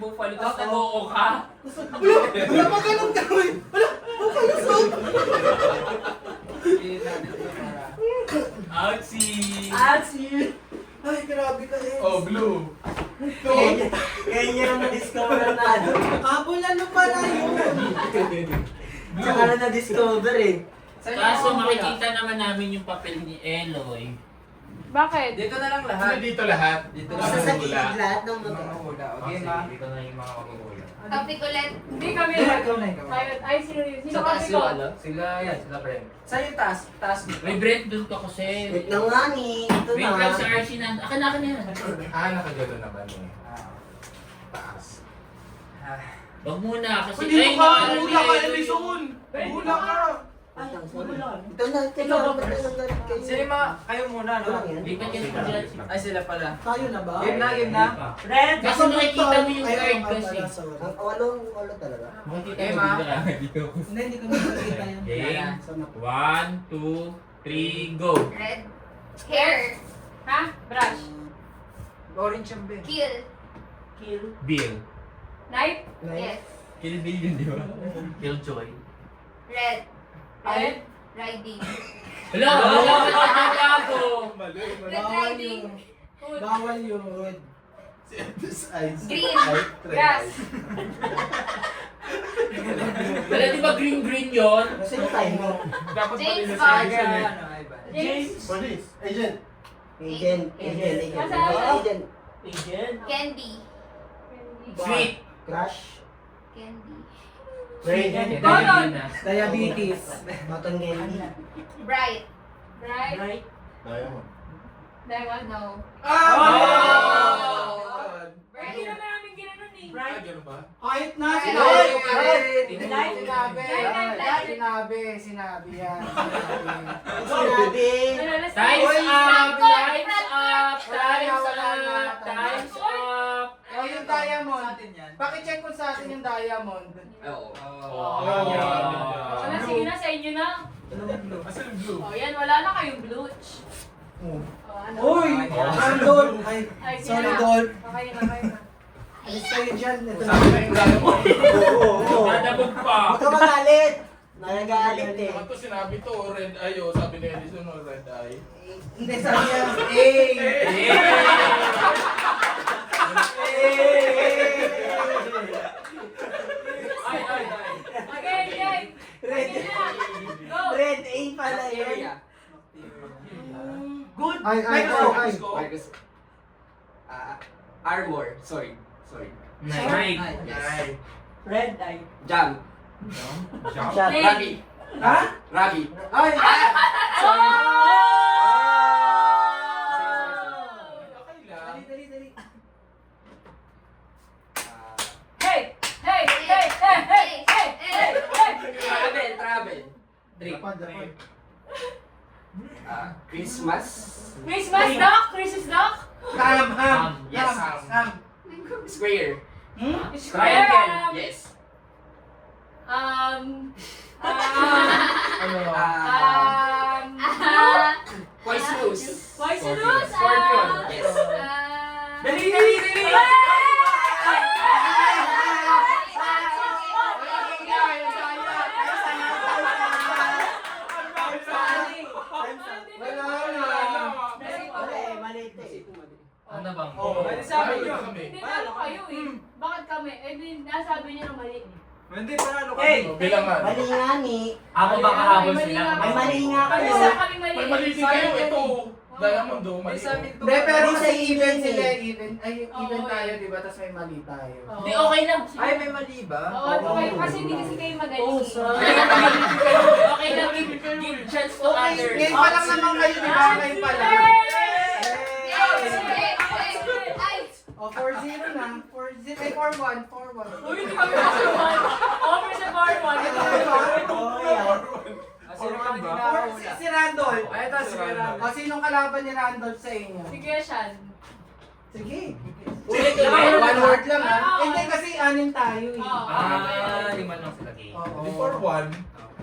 bumufalo, tapos nag-oo ka. Wala pa ganun gawin! Wala! Okay, lusot! Ouchie! Atsi! Ay, grabe ka eh. Oh, blue. Kaya niya lang na-discover na ano. Habol ano pala yun? Tsaka na na-discover eh. Kaso makikita naman namin yung papel ni Eloy. Bakit? Dito na lang lahat. Hindi dito lahat. Dito Isa sa gilid lahat ng Mga motor. hula. Okay, ma. Dito na yung mga magugula. Topic ulit. Hindi kami. Ikaw na, ikaw. Ay, sino Sa kami taas ko? yung ano? Sila yan, sila Brent. Saan yung taas? Taas mo. May Brent doon ka kasi. Wait lang nga ni. Ito Wait na. lang sa RC na. Akin na yan. Nakagalo naman eh. Taas. Wag muna kasi. Hindi Ay, ka! naalala Hula ka, ni Eloy Elison! yung- Hula ka! Ay, ito na. Ba't na nagalit kayo? Sino yung mga, kayo muna, no? Walang yan. Lipat yan sa kanila. Ay, sila pala. Tayo na ba? Game na, game na. Red! Kasi makikita mo yung Ay, card ang kasi. pala, sorry. Ang walo talaga. Makikita Okay, mo ma. bigla. Hindi, hindi ko nakikita yan. Game. Sana po. 1, 2, 3, go! Red. Hair. Ha? Brush. Orange yung Ben. Kill. Bill. Knife. Knife. Yes. Kill Bill yun, di ba? Killjoy. Red. Red. Riding. Wala! Wala ka talaga ako! Mali. Red riding. Hood. Bawal yun. Si Edis Eyes. Green. Ay, try Grass. eyes. Wala, di ba green yun? Kasi yung timing. Dapat James mali na si Bond. Edison eh. Ano, ay ba? James. Police. Agent. Agent. Masaya. Agent. Candy. Sweet. Crush. Candy. Cotton. Diabetes. Cotton candy. Bright. Bright. Diamond. Diamond. No. Ah! Bright. Hindi naman namin ginanon eh. Ah, ganun ba? Kahit na Ay, sinabi. ay, Sinabi. Light. Sinabi yan. Sinabi. Time's up! Time's up! Time's Wala na. up! Time's up! Oh, yung diamond. Atin yan. Pakicheck ko sa atin yung diamond. Oo. Wala, sige na, sa inyo na. Asan yung blue? O, yan, wala na kayong bluch. Oh. O, ano? Uy! Randol! Ay, Ay, sige sorry, na. Dol. Okay na, okay na. Alis kayo dyan. Ito na. Sabi na yung diamond. Oo. Dadabog pa! Huwag ka magalit. Nagagalit eh. Naman to sinabi to, red eye oh. Sabi ni Edison, oh, red eye. Hindi, sabi niya. Okay, okay. Red. Sige na. Go. Red A pala yun. Area. Good. Ay. Armor. Sorry. Night. Ay. Red eye. Jump. Jump. Shot. Play. Rabi. Ha? Rabi. Ay! Oh! Okay lang. Dali. Hey! Hey! Hey! Hey! Hey! Hey! Hey! Hey! Travel. Japan. Christmas. Christmas duck? Christmas duck? Ham. Yes. Ham. Square. Square. Yes. Ano? Poisonous. Poisonous? Scorpion. Yes. Dali! Maliit eh. Ano bang? Sabi niyo. Hindi na ano kayo eh. Bakit kami? Eh, nasabi niyo na mali eh. Hindi, panalo ka. Hey! Bilangan. Mali nga ni. Ako ba kahabol May sila? May mali nga Kami kayo. sa kami mali. May mali din kayo. Ito. Diamond do. May Mali. sabi ko. Hindi, pero Mali sa sa even even sila, eh. even. Ay, even Oo, tayo, eh. di ba? Tapos may mali tayo. Hindi, okay lang. Ay, may mali ba? Oo, okay. Kasi hindi kasi kayo magaling. Oh, eh. sorry. Okay lang. Give chance to Okay, others. ngayon pa lang naman kayo, di ba? Ngayon pa lang. O, 4-0 na. 4-0. Ay, 4-1. 4-1. Uy, hindi kami nasa one. Over sa bar one. Ito, ito. Oh, yan. Sino ka Si nagkakaula? si Randolph. Ay, ito, si Randolph. O, sinong kalaban ni Randolph sa inyo? Sige, Shan. Sige. Ulit, One word lang ha. Oo. Hindi kasi anin tayo eh. Oo. Lima lang sila game. Oo. Before one.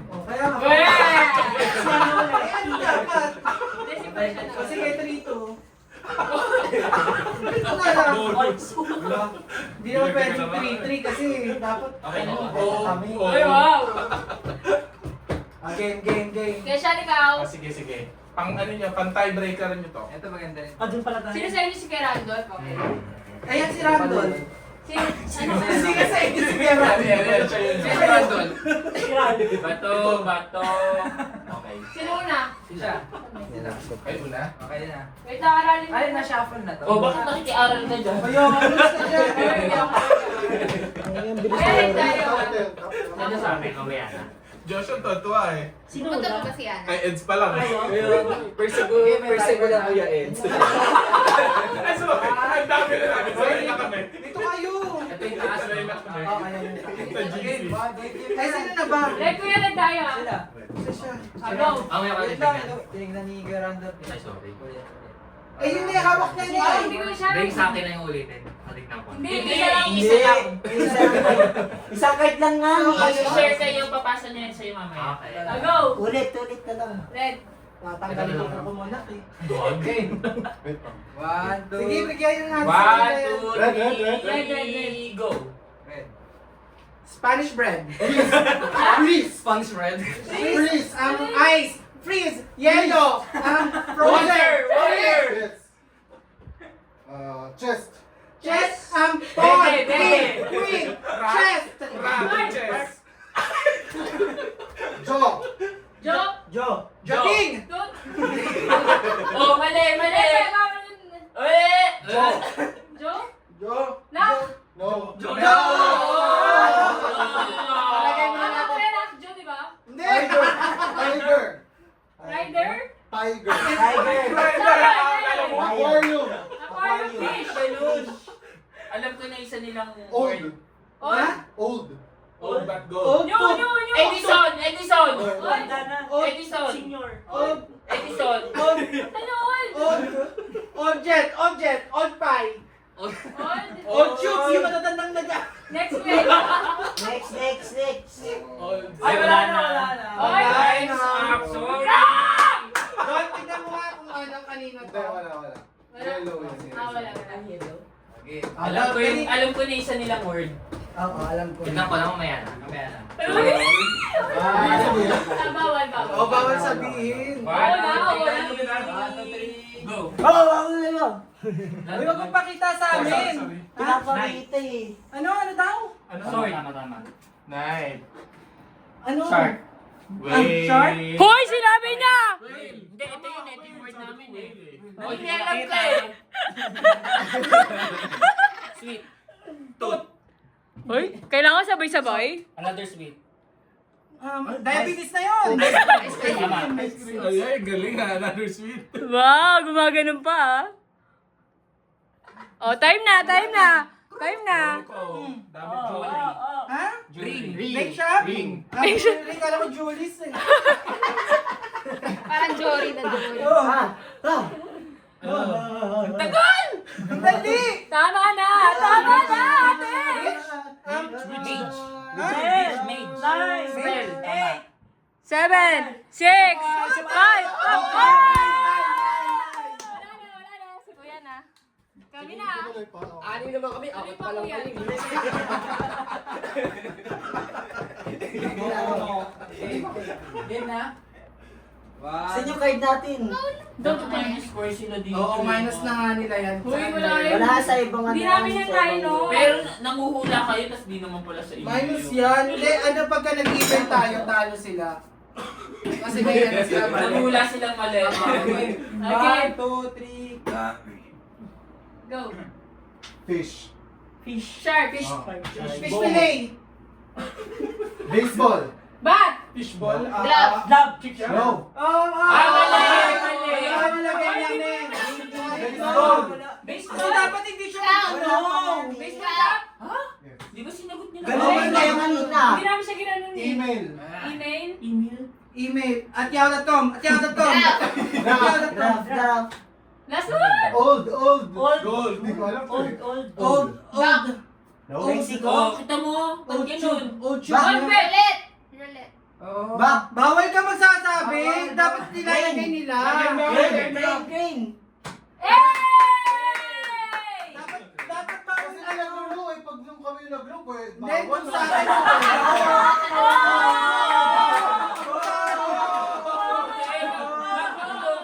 O, kaya nga. Weh! Eh, ano dapat? Hindi, si Shan. O, sige, 3-2. Ito na lang. Wala. Hindi naman pwede 3-3 kasi dapat Okay na. kami. Ay, wow! Game. Kaya siya, ikaw. Sige. Pang ano nyo, pang tiebreaker nyo to. Ito maganda rin. Ah, dun pala tayo. Sino sa inyo si Kuya Randolph? Okay. Ayan si Randall. Sino? Ano? Sige sa inyo si Kera. Yan, siya yun. Sino Randol? Bato. Okay. Sino una? Siya. Kayo una? Okay na. Wait lang, aralin mo. Ay, na-shuffle na to. Oh, bakit nakikiaral ka dyan? Ayun, alis na dyan. Ayan, tayo. Ano sabi ko, kaya na? Joshua, tuwa eh. Sino Punta una? mo ba si Ana? Ay, Eds pa lang eh. Persigo lang Kuya Eds. Ay, so, ang dami na namin. Sorry na kami. Dito kayo. Ito yung taas. Sorry na kami. Okay na yun. Sa GC. Ay, sino na ba? Let Kuya lang tayo. ah. Sila. Isa siya. Ano? Mamaya ka Wait lang, tinignan ni Kuya Randall. Ay, sorry. Eh, yun na yung hawak na niya. Ay, hindi ko siya. Break sa akin na yung ulitin. Patignan ko. Hindi, Hindi, isa lang. isa lang. Isang card lang nga. I-share kayo, papasa niya yan sa'yo mamaya. Okay. Go! Ulit na lang. Red. Tatanggalin ko po muna eh. Okay. Sige, bigyan yung hands. 1, 2, Red. 3, go. Spanish bread. Freeze! Sponge red. Freeze! Ice. Freeze. Yellow. Frozen. Water! Yes. Chest. Chest. Pawn. Bebe, King. bebe. Queen. Chest. Chess. Jaw. Jo. Jogging. Don't. Oh, mali! Uy! Jo? Jo. Lock. No. Jo! Palagay mo na Ano natin. Kuya Lock? Jo, di ba? Hindi. Tiger. Rider? Tiger. Aquarium. Aquarium. Aquarium fish. Balloon! Alam ko na isa nilang Old. word. On. Old. Old but gold. New. Edison! Edison! On. Edison! Senior. Old. Edison! Ano on? Object. Old pie. On. Old tubes. Yung matatandang naga. Next week. Next. Old. Ay, wala na. Oy, Time's up. Sorry! Don, tignan mo nga kung ano kanina Hindi, to. wala. Yellow yun. Wala. Alam ko na isa nilang word. Oo, alam ko. Tignan ko lang mamaya na. Bawal. Oh, bawal sabihin. Go! Uy, wag mong pakita sa amin. Pinapakita eh. Ano daw? Ano? Sorry. Tama. Knife. Ano? Shark. Wait. shark? Hoy, sinabi niya! Hindi, ito yung word namin eh. Oh, Hindi alam ko eh. Sweet. Tooth. Hoy, kailangan sabay-sabay? Another sweet. Diabetes na yun. Tama. Ay, galing ha. Another sweet. Wow, gumaganon pa ah. Oh, time na. Ikaw, dami jewelry. Ha? Ring. Make shop? Ring. Ring, kala ko Julius eh. Parang Jory na Jory. Tagal! Dali! Tama na, ate! Mage. Spell. Tama. 7, 6, 5, Wala na. Si Kuya na. Kami na. Anim naman kami. Kami Apat pa pa lang Kuya. kami. Game na? Saan yung card natin? Dapat pa yung score sila dito. Oo, minus na nga nila yan. Uy, wala yun. Wala sa ibang Hindi namin yan tayo, no? Pero nanguhula kayo, tapos di naman pala sa inyo. Minus yan. Hindi, ano pagka nag-event tayo, talo sila. Kasi may ano sila. Nanguhula silang mali. Okay. 1, 2, 3. Go. Fish. Shark. Fish fillet. Baseball. Bat. Fishball. Glove. No. Mali. Malagay lang din. Baseball. Kasi dapat hindi siya Baseball cap. Di ba sinagot nila? Ganun na yung kanina. Hindi namin siya ginanon eh. Email. Email. Email. At yahoo.com. Draft. Last one. Old. Gold. Hindi ko alam. Old. No. Mexico. Oh, kita mo. Pag ganun. Old Roulette. Roulette. Back. Bawal ka magsasabi. Dapat nilalagay nila. Green. Eh! nung kami nag-group eh. Hindi, Bawal kung na. sa akin.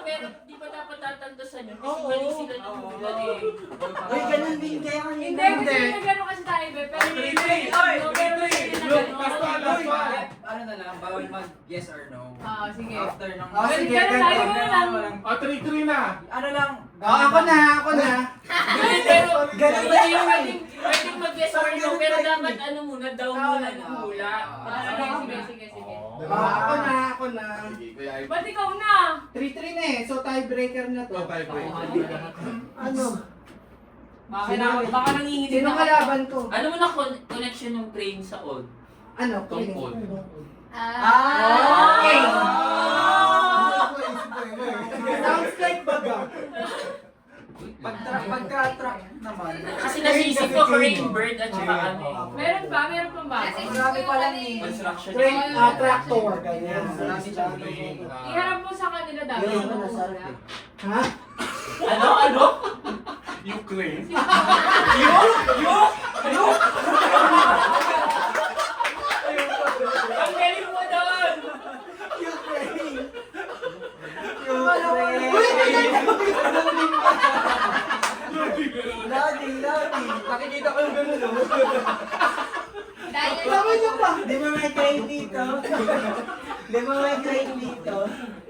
Pero di ba dapat tatantosan yun? Kasi mali sila ng bulan eh. Uy, ganun din kaya kanina. Hindi, kasi nagano kasi tayo, be. Pero pero hindi na gano'n. Ano na lang, bawal mag yes or no. Sige. After ng... Sige, Ganun tayo, ganun lang. 3-3 na. Ano lang? Ako na. Pero Ganun ba yun? pwedeng mag-guess or no, pero dapat ano muna, down muna ng hula. Sige. Ako na. Sige, Kuya Ivan. Ba't ikaw na? 3-3 na eh, so tiebreaker na to. Ano? Baka nanginginig Sino na kalaban ko? Ano mo na connection ng train sa old? Ano? Tungkol. Okay. Isip ko eh. Sounds like baga. Pagka-track naman. Kasi nasisip ko crane bird at saka ano eh. Meron pa ba? Marami pa lang eh. Construction. Train, tractor. Ganyan. Marami pa lang. Iharap mo sa kanila dati. Yun naman nasa atin. Ha? Ano? Ukraine. Ang galing mo doon! Loading. Nakikita ko yung gano'n, no? Tama niyo pa. Di ba may train dito?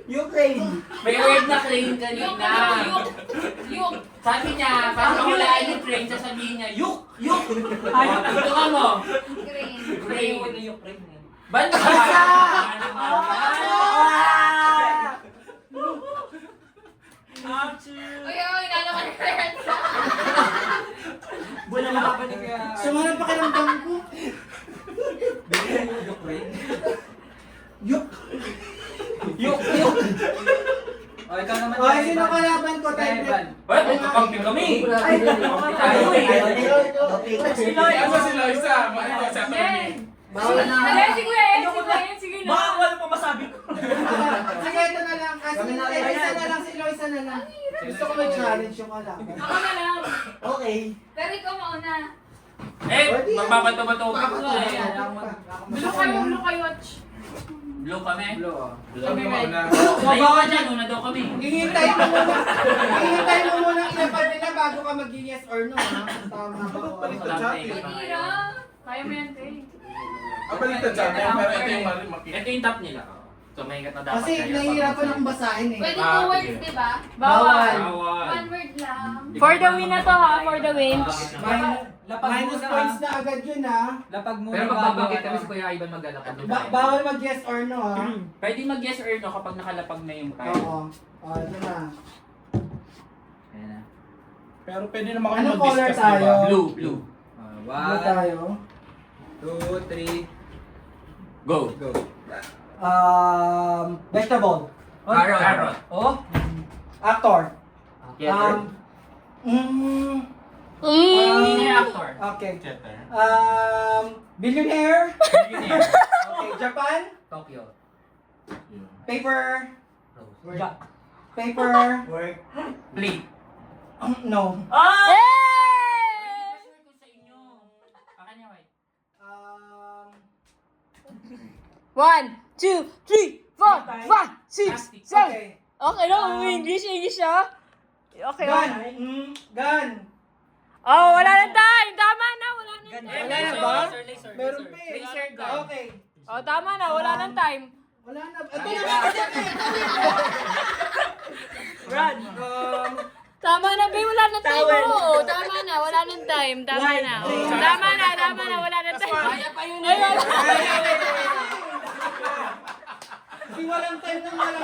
Ukraine. May word na crane kanina. Yuk! Sabi niya, paano hulaan yung train, sasabihin niya, yuk! Ito ka mo. Crane. Bansa! Wala na pa ni Kuya. Sumunod pakiramdam ko. Ukraine. Yuk. O, ikaw naman. O, sino kalaban ko? Ivan. Ba't magkakampi kami? Ay, Kampi tayo eh. Ano si Loisa? Ano sa Yan! Bawal na. Sige, sige na. wala pa masabi ko. Sige, ito na lang. Kasi si Loisa na lang. Gusto ko mag-challenge yung kalaban. Ako na lang. Okay. Pero ikaw mauna. Eh, magbabato-bato pa ko eh. Blue kayo. Blue kami. Blue, oh. Sabi mo na. Ayaw ka dyan, una daw kami. Hihintay mo muna ilapad nila bago ka mag-yes or no. Ha? Tama ba? Matira. Kaya mo yan, te. Kapalitan sa atin, pero ito yung makikita. Ito yung top nila. So may na dapat Kasi nahihirapan akong basahin eh. Pwede Ah, 2 words, sige. di ba? Bawal. One word lang. For the win na to ha, for the win. Minus points na agad yun ha. Lapag mo. Pero magbabanggit kami si Kuya Ivan maglalakad doon. Bawal mag-yes or no ha. Pwede mag-yes or no kapag nakalapag na yung time. Oo. O, ito na. Ayan na. Pero pwede naman kami Anong color mag-discuss, tayo? diba? Blue. Ano tayo? 2, 3, Go. go. Vegetable. Carrot. Oh? Actor. Hindi na actor. Okay. Chetter. Billionaire. Billionaire. Okay, Japan. Tokyo. Paper. Work. Paper. Work. Plate. No. Sure ko sa inyo. Akin niya, White. 1, 2, 3, 4, 5, 6, 7. Okay. Okay, no, English ah. Okay, Gun. okay. Gun. Oh, wala na time. Tama na, wala na time. Eh, Wala na ba? laser. Meron pa eh. Laser gun. Okay. Oh, tama na, wala na time. Wala na. Ito na ba kasi Run. Tama na, babe, wala na time. Oo, tama na, wala na time. Tama na. Oh, tama na, wala na time. Kaya pa yun Ay, eh. wala. Di walang time ng walang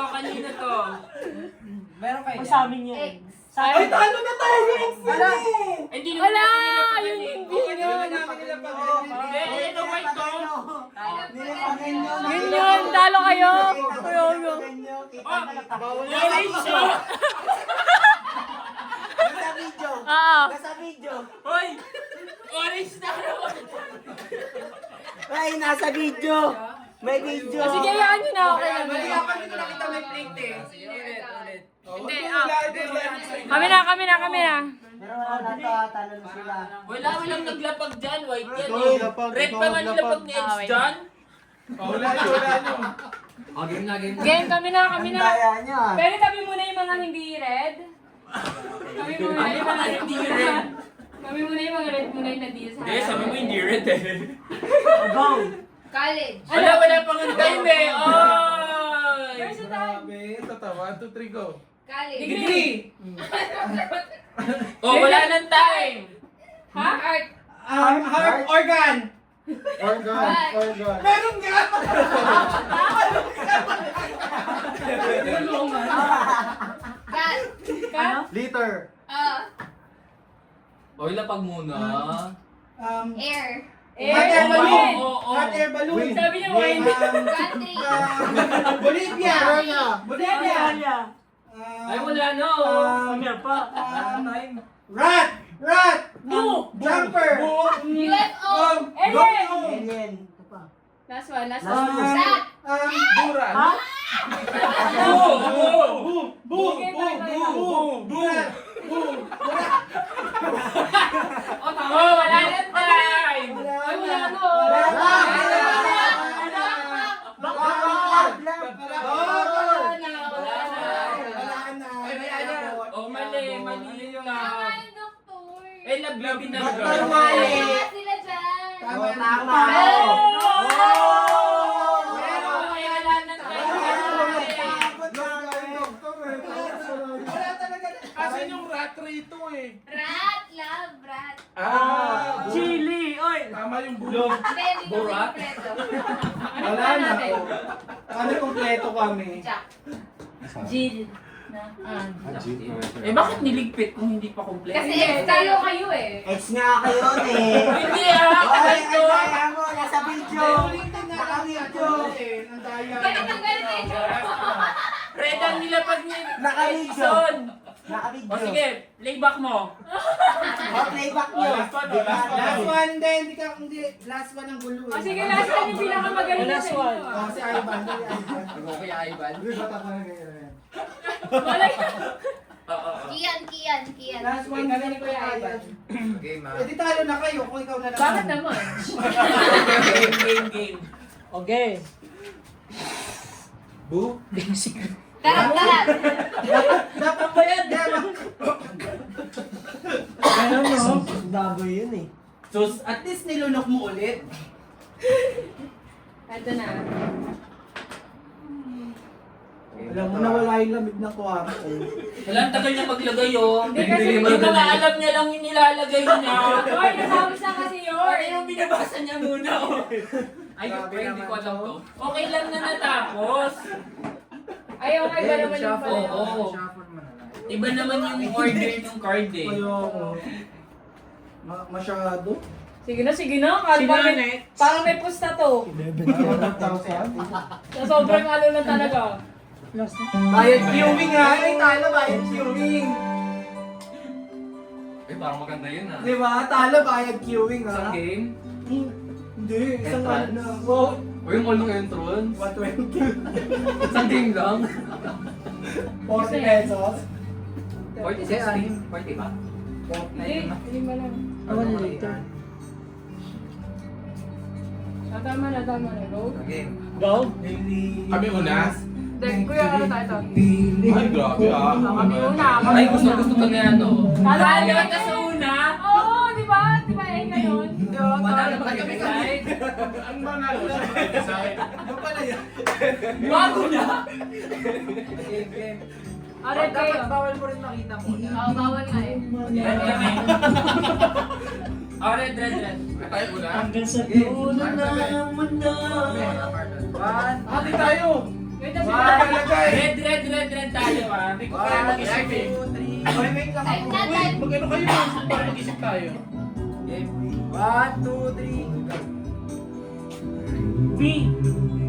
Kanina to. Meron kayo. Sa amin yan. Ay, talo na tayo! Wala. Hindi naman Wala, natin yun nilapag hindi eh. yun. Hindi, ito white to. Nilipagin nyo. Yun yun, talo kayo. Orange siya. Nasa video. Oo. Nasa video. Hoy! Orange na naman. Ay, nasa video. May video. Oh, sige, yan yun na, okay lang. Mahirapan ko nakita may plate eh. Ulit. Hindi, Kami na. Meron Natatalo na sila. Walang naglapag dyan, white yan Ikaw eh. naglapag, Red ikaw pa man naglapag. nilapag ni Eds dyan. Wala nyo. Oh, game na, game na. Game, kami na. Ang daya niya. Pero tabi muna yung mga hindi red. Kami muna Ano yung yung mga mga hindi red? Kami muna yung mga red muna yung nandito sa Eh, sabi mo hindi red eh. College. Wala pang time eh. Oy! Where's the time? Grabe. Tatawa. 1, 2, 3, go. College. Degree! Oh, wala nang time. Ha? Art. Heart organ. Organ. Meron nga. Cat. Liter. Oy, lapag muna. Air. Hot air balloon. Oo, oo. Hot air balloon. Wind. Sabi niya wine. Country. Bolivia. Bolivia. Ay, wala no. Rat. No. Jumper. UFO. Go. Alien. Ito pa. Last one. Last one. Sat. Duran. Oh, wala nang time. Ay, wala no. Oh, mali yun Tama lang. yung doktor. Eh, laglabi na Doktor lang. Mali. Tama sila dyan. Tama. Tama. Pero, ay, wala nang time. Wala talaga. Asan yung rat rito eh? Rat. Love. Rat. Chili. Oy. Tama yung bulog. Hindi, hindi ko Borat? kompleto. Wala na. Ano kompleto kami? Jack. Jill. Eh, bakit niligpit kung hindi pa kompleto? Kasi ex tayo kayo eh. Ex nga kayo eh. Hindi ah, Ay, kapal ko. kaya mo. Nasa video. Naka-video. Ang daya. Ganit ang ganit eh. Red ang nilapag ni Naka-video. Edison. Naka-video. O sige, playback mo. Playback nyo. Last one din. Hindi. Last one ang gulo. O sige, last time yung pinakamagaling na Last sa one. inyo. Oh, si Ivan. Ako kaya Ivan. Kian. Last one na lang ko Ivan. Game ha. Eh, di talo na kayo kung ikaw na lang. Bakit naman? Game. Okay. Bu? Tarat. Dapat ba yan? Ano no? Baboy yun eh. So, at least nilunok mo ulit. Ito na. Alam mo na wala yung lamig na kwarto. Wala, ang tagal niya maglagay oh. Hindi kasi Yung mga alam niya lang yung nilalagay niya. Hoy, natapos na kasi Ano yun. yung binabasa niya muna oh. Ay, hindi ko alam to. Okay lang na natapos. Ay, okay ba naman yung pala? Oo. Iba naman yung order ng card eh. Ayoko. Masyado. Sige na. Parang may pusta to. 11,000. Sa sobrang ano na talaga. Bayad viewing ha. Ay, talo bayad viewing. Eh, parang maganda yun ha. Di ba? Talo bayad viewing ha. Isang game. Hindi. Isang ano Entrance. na. Wow. O yung all ng entrance. 120. Isang game lang. 40 pesos. 40 16. 40 ba? Hindi mo lang. One later. Tama na. Go. Game. Go. Kami una? Then, kuya, ano tayo? Ay, grabe ah. Kami una. Ay, gusto ko na yan oh. Talo ka sa una. Oo, di ba? Di ba eh, ganun? Manalo ba kayo decide? Ang manalo siya mag-decide. Ano pala yan? Bago na. Game, game. Aray kayo. bawal mo rin makita mo. Oo, bawal nga eh. Red kami. Oh, red. Tayo una? Hanggang sa dulo ng mundo. Hati tayo! Wait na Nakalagay! Red tayo ah. Hindi ko kaya mag-isip eh. Wait lang Time ako. na, time. Mag-ano kayo? Para mag-isip tayo. Game. 1, 2, 3. B.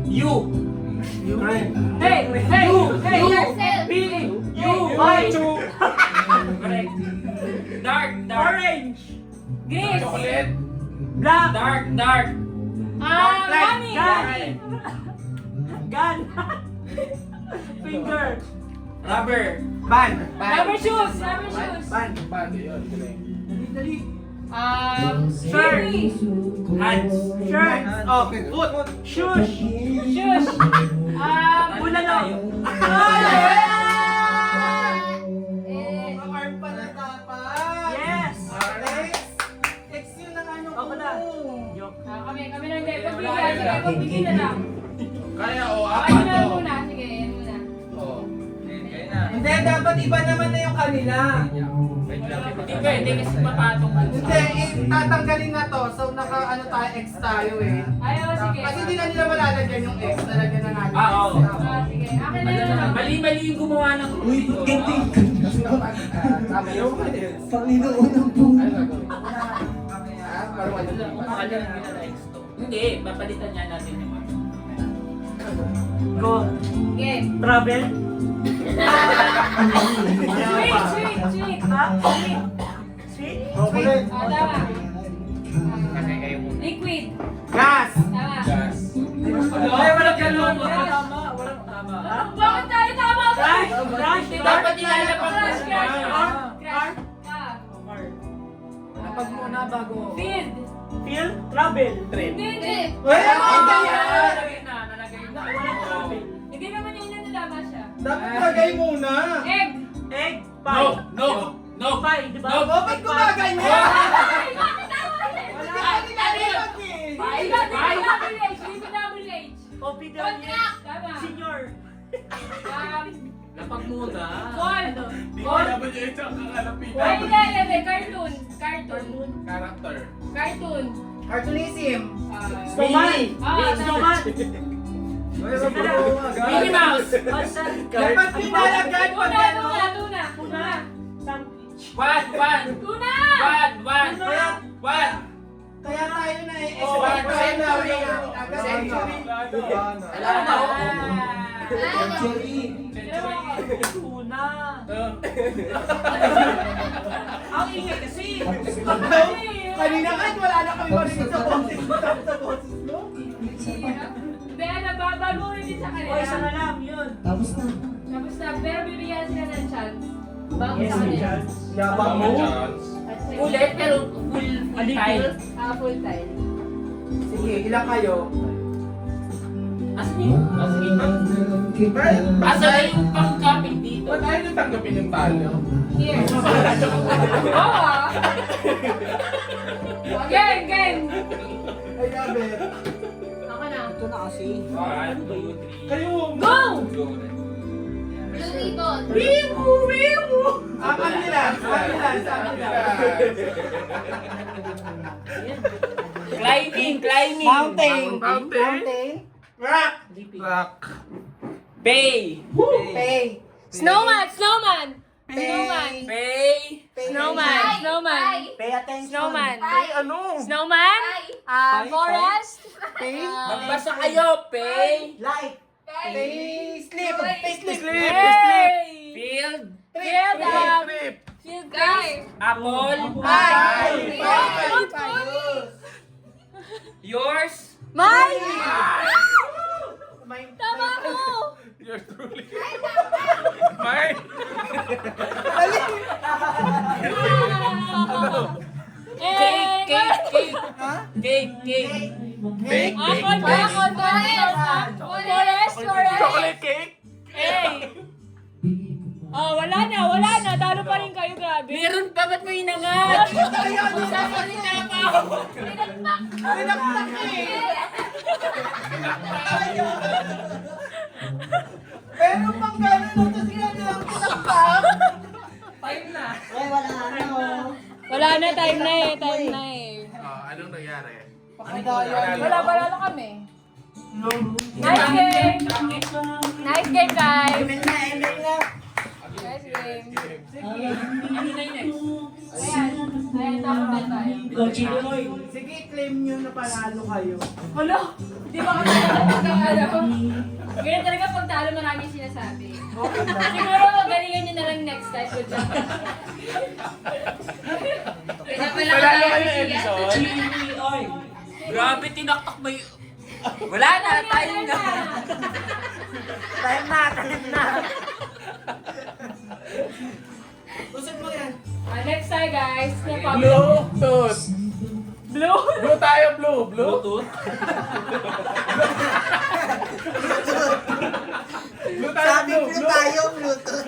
You. Hey! Yourself. B. You. White. Correct. Dark. Orange. Grease! Chocolate! Black. Dark. Money! Gun. Finger. Rubber. Ban. Rubber shoes! Band, yun. Dali. Shirt. Hands. Shirt. Okay, foot. Shoes. Shush. Bulalo. Arm pala dapat. Yes. X yun ang ano Ako na. ko. Joke. Kami na hindi. Pagbigyan. Sige, pagbigyan na lang. Kaya o, Ay, apat yun na o. muna. Sige, yan muna. Oh. Hindi, dapat iba naman na yung kanila. Hindi pwede kasi mapatong ka. Hindi, tatanggalin na to. So, ano tayo, X tayo eh. Ay, oh, sige. Kasi hindi na nila malalagyan yung X. Nalagyan na natin. Ah, oo. Sige. Akin na lang. Mali-mali yung gumawa ng... Uy, ganti. Tama yun. Panginoon ng buhay. Parang ano Kung alam nila na X to. Hindi, papalitan niya natin yung mga. Go. Game. Travel. Sweet. Ha? Sweet. Sweet. Chocolate. Tama. Kasi kayo muna. Liquid. Gas! Tama. Gas. Ay, walang ganun. Walang tama. Walang tama. Ha? Bakit tayo tama? Crash. Crash. Dapat nilalapag mo Crash, siya. crash. Crash. Napag muna bago. Field. Field. Travel. Hindi. Uy, ano ba yan? Nalagay na, nalagay na. Walang travel. Hindi naman yun na tama siya. Dapat lagay muna. Egg. Egg. No, Pie. no, no. Pie, di ba? No. Oh, ba't gumagay niya? Ay, bakit tama yun? Hindi ka nilalagyan eh. Ay, double H. Double H. OPW. Contract. Tama. Senior. Lapag muna. Call. Di ko alam niya ito ang kakalapitan. Ay, hindi. Cartoon. Character. Cartoon. Cartoonism. Snowman. Ah, Snowman. Minnie Mouse. Dapat pinalagyan pag ano. Tuna. Sandwich. One. Tuna. One. Kaya tayo na eh. Oh, Century. Century. Alam mo. Jerry. Tuna. Ang ingay kasi. Kanina kahit wala na kami marinig sa boses mo. Sa boses mo. Hindi, nababaguhin din sa O, kanila. isa na lang, yun. Tapos na. Tapos na, pero bibigyan sila ng chance. Bago Yes, sa may kanila. chance. Yabang mo. Chance. Ulit, pero full tile. Full time. Sige, ilan kayo? Asan yun? Asan na yung pang-copy dito? Ba't ayaw nyo tanggapin yung talo? Here. Oo ah. Game. Ay, gabi. Ako na. Ito na kasi. 1, 2, 3. Kayo! Go! Blue ribbon. Ambulance. Climbing. Mountain. Rock. Rock. Pay. Pay. Snowman. Pay. Snowman. Pay attention. Snowman. Ano? Snowman. Forest. Magbasa kayo. Pay. Light. Pay slip. Hey! Field. Field guy. Apple. Pay. Yours. Mine. May Tama ko. You're truly. Mine. Cake. Forest. Chocolate cake. Hey! Oh, wala na. Talo pa rin kayo, grabe. Meron pa, ba't mo inangat? Sasalita pa ako. Pinaktak eh. Pero pang gano'n no, tapos ginagawa ko pinaktak. Ay, wala ano. Wala na, time na eh. Anong nangyari? Wala na kami. Nice game, guys. Email na. Nice game. Ano na yun? Ayan, tama na tayo. Sige, claim nyo na panalo kayo. Hala, di ba kasi pagkakalo? Ganyan talaga pag talo marami sinasabi. Siguro galingan nyo na lang next time. Good luck. Panalo kayo, Edison. Grabe, tinaktak ba yun? Wala na, tayo na. Time na. Usap mo yan. Next tayo guys. Bluetooth. Blue. Blue tayo, blue. Blue. Bluetooth. Blue tayo, Sabi blue. blue tayo, Bluetooth.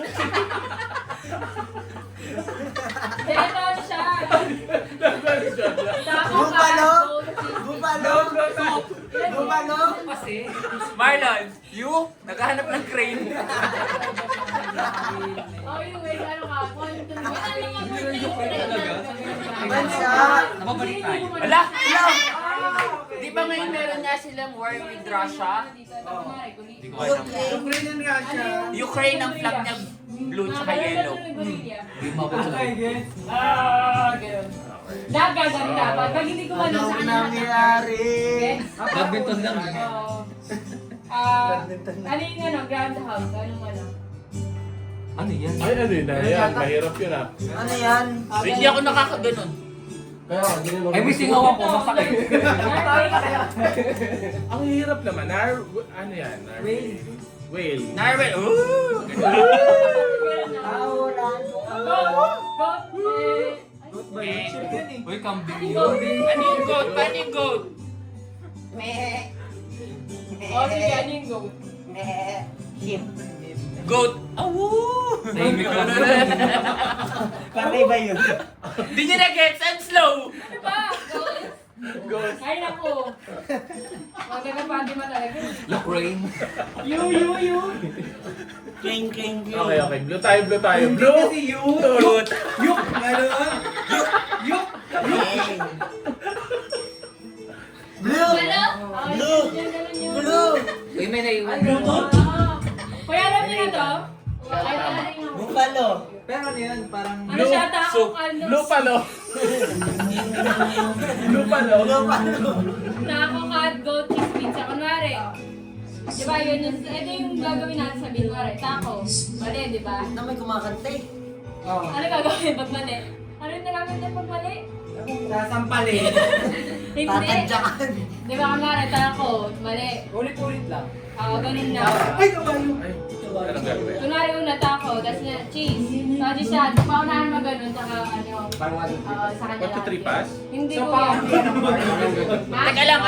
Dito ano siya. Taco Bupalo. goat cheese. Bupalo. Kasi, Marlon, you, naghahanap ng crane. Oh, yung wait, ano ka? Quantum. Bansa. Nababalik tayo. Wala! Di ba ngayon meron nga silang war with Russia? Hindi ko alam. Ukraine and Russia. Ukraine ang flag niya blue tsaka yellow. Hindi mabot sa Nagagano dapat. Pag hindi ko ano sa kanila. nangyayari? Badminton lang. Ano yung ano? Groundhouse. Anong ano? Ano yan? Ay, ano yun? Yan, mahirap yun ah. Ano yan? Hindi ako nakakaganon. Ay, may singaw ako. Masakit. Ang hirap naman. Ano yan? Whale. Narwhal. Ooh! Uy, kambing yun. Ano yung goat? Paano yung goat? Oh, sige, ano yung goat? Goat. Awoo! Paray ba yun? Di nyo na-gets. I'm slow. Ano ba? Goat? Ay, naku. Magagapati mo talaga. Ukraine. You. King. Okay, okay. Blue tayo, blue tayo. Blue. Kasi you. Goat. Yuk. Ganon. Yuk. Blue. Blue. Blue. Uy, may naiwan. Kuya, alam niyo na to? Ay, talagang ako. Bupalo. Pero ano yun, parang... Ano siya? Taco soup. caldo. Blue palo. Blue palo. Taco cat goat cheese pizza. Kunwari. Di ba yun yung... Ito yung gagawin natin sa kunwari. Taco. Mali, di ba? Na may kumakanta eh. Ano gagawin pag mali? Ano yung nagagawin tayo pag mali? Sasampalin. Hindi. Tatadyakan. Di ba kunwari taco? Mali. Ulit-ulit lang. Oo, ganun na. Ay, kabayo. Ay, anong gagawin? Kunwari una taco, tapos na cheese. So, di siya, paunahan mo ganun, tsaka ano, sa kanya 1 to 3 pass? Hindi So, ko parang yan. Ha? Teka lang,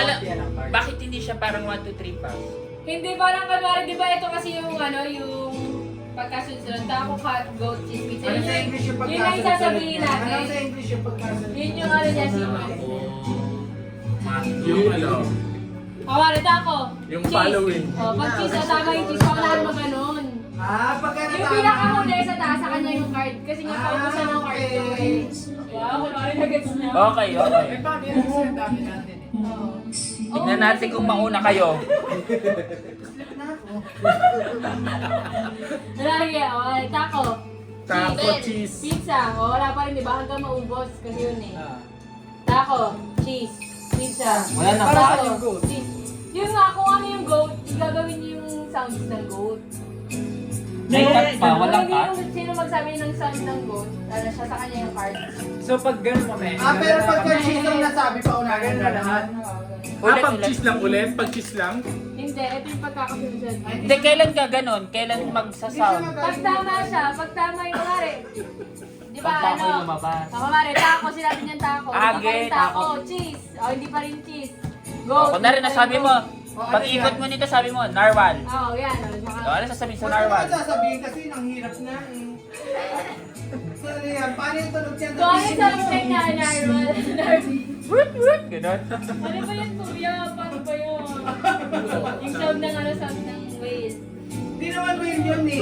bakit hindi siya parang 1, 2, 3 pa? Hindi, parang kunwari, di ba ito kasi yung ano, yung pagkasunod, taco, cat, goat, cheese, pizza. Ano Yun sa English yung yun pagkasunod? ang sasabihin Ano natin. sa English yung pagkasunod? Yun yung ano niya, secret. Yung ano, Kunwari, taco, Yung cheese. following. Pag cheese, tama yung cheese, paunahan mo ganun. Pagka Yung pinakahuli sa taas sa kanya yung card, kasi nga paubusan ng card ko eh. Wow, kunwari nag-gets niya. Okay. Eh, paano yan? Kasi ang dami natin eh. Oo. Tignan natin kung mauna kayo. Lagi, okay, taco. taco, cheese. Pizza. O, wala pa rin, di ba? Hanggang maubos. Kasi yun eh. Taco, cheese, pizza. Wala na. Para Saan sa'yo, yung goat? cheese. Yung nga, kung ano yung goat, gagawin niyo yung sounds ng goat. May cut pa, walang cut. Sino magsabi ng sound ng goat, ano siya sa kanya yung card. So pag ganun kami... pero pagka cheese ang nasabi pa unahin na lahat. Pag cheese lang ulit? Pag cheese lang? Hindi, ito yung pagkakasunod. Hindi, kailan ka ganon? Kailan magsasound? Pag tama siya, pag tama yung kunwari. Di ba, Pag taco ano? yung lumabas. Kunwari, taco, sinabi niyang taco. Hindi pa Age, rin taco, taco. cheese. O, hindi pa rin cheese. Goat. Kung na rin nasabi mo, pag ikot mo nito sabi mo, narwhal. Oo, yan. O, ano sasabihin sa Wala narwhal? naman sasabihin kasi ang hirap na eh. So, ano yan? Paano yung tunog yan? So, ano sa mistake na narwhal? Ganon. Ano ba yan, kuya? Paano ba yun? Yung sound ng ano, sound ng whale. Hindi naman whale yun eh.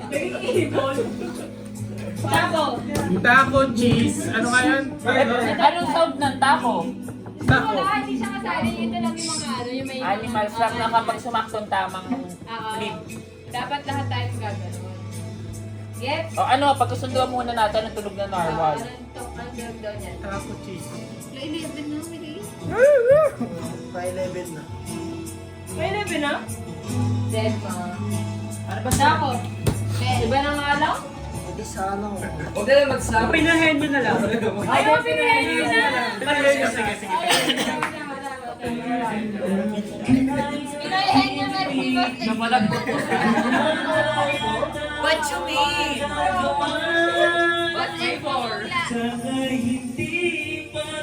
Naging ibon. Taco. Taco, cheese. Ano nga yun? Anong sound ng taco? Taco. Wala, hindi siya kasali. Ito lang yung mga ano, yung may... Animals lang na kapag sumaktong tamang flip. Dapat lahat tayo gagawin. Gets? O ano, pagkasunduan muna natin ang tunog ng narwhal. Ang tunog daw niyan. Taco, cheese. Pa-11 na. May labi na? Dead ma. Ano ba Taco? Iba na nga lang? Hindi sana ko. Huwag na lang mag-snap. Pinahin nyo na lang. Ayaw, pinuhin nyo na! Sige. Pinayahin niya meron. Namalag ko. What you mean? What's it for?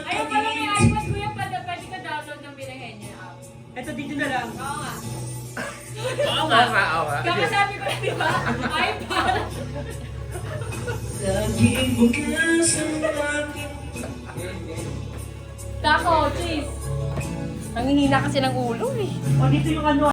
Ayun pala may iPad kuya, pwede ka download ng bilhin niya. Ito dito na lang. Oo nga. Oo nga. Kakasabi ko na, di ba? iPad. Taco, cheese. Ang hihina kasi ng ulo eh. O, dito yung ano.